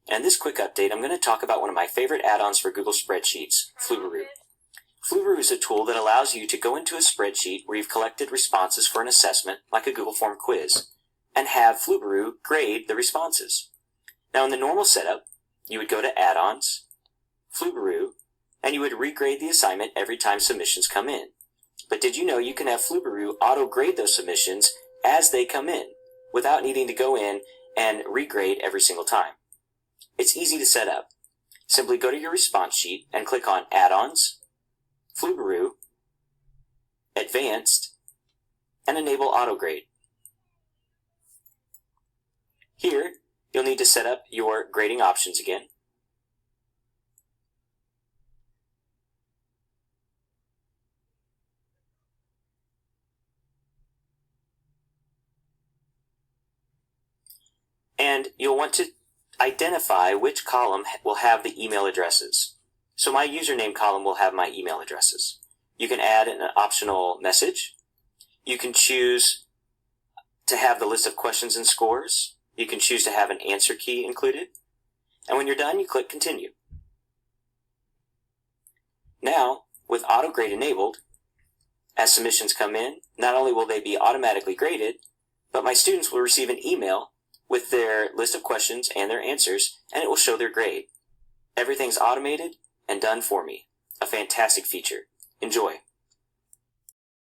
And in this quick update, I'm going to talk about one of my favorite add-ons for Google Spreadsheets, Fubaroo. Fubaroo is a tool that allows you to go into a spreadsheet where you've collected responses for an assessment, like a Google Form quiz, and have Fubaroo grade the responses. Now in the normal setup, you would go to Add-ons, Fubaroo, and you would regrade the assignment every time submissions come in. But did you know you can have Fubaroo auto-grade those submissions as they come in, without needing to go in and regrade every single time? It's easy to set up. Simply go to your response sheet and click on Add-ons, Fubaroo, Advanced, and enable auto-grade. Here, you'll need to set up your grading options again. And you'll want to identify which column will have the email addresses. So my username column will have my email addresses. You can add an optional message. You can choose to have the list of questions and scores. You can choose to have an answer key included. And when you're done, you click Continue. Now, with auto-grade enabled, as submissions come in, not only will they be automatically graded, but my students will receive an email with their list of questions and their answers, and it will show their grade. Everything's automated and done for me. A fantastic feature. Enjoy.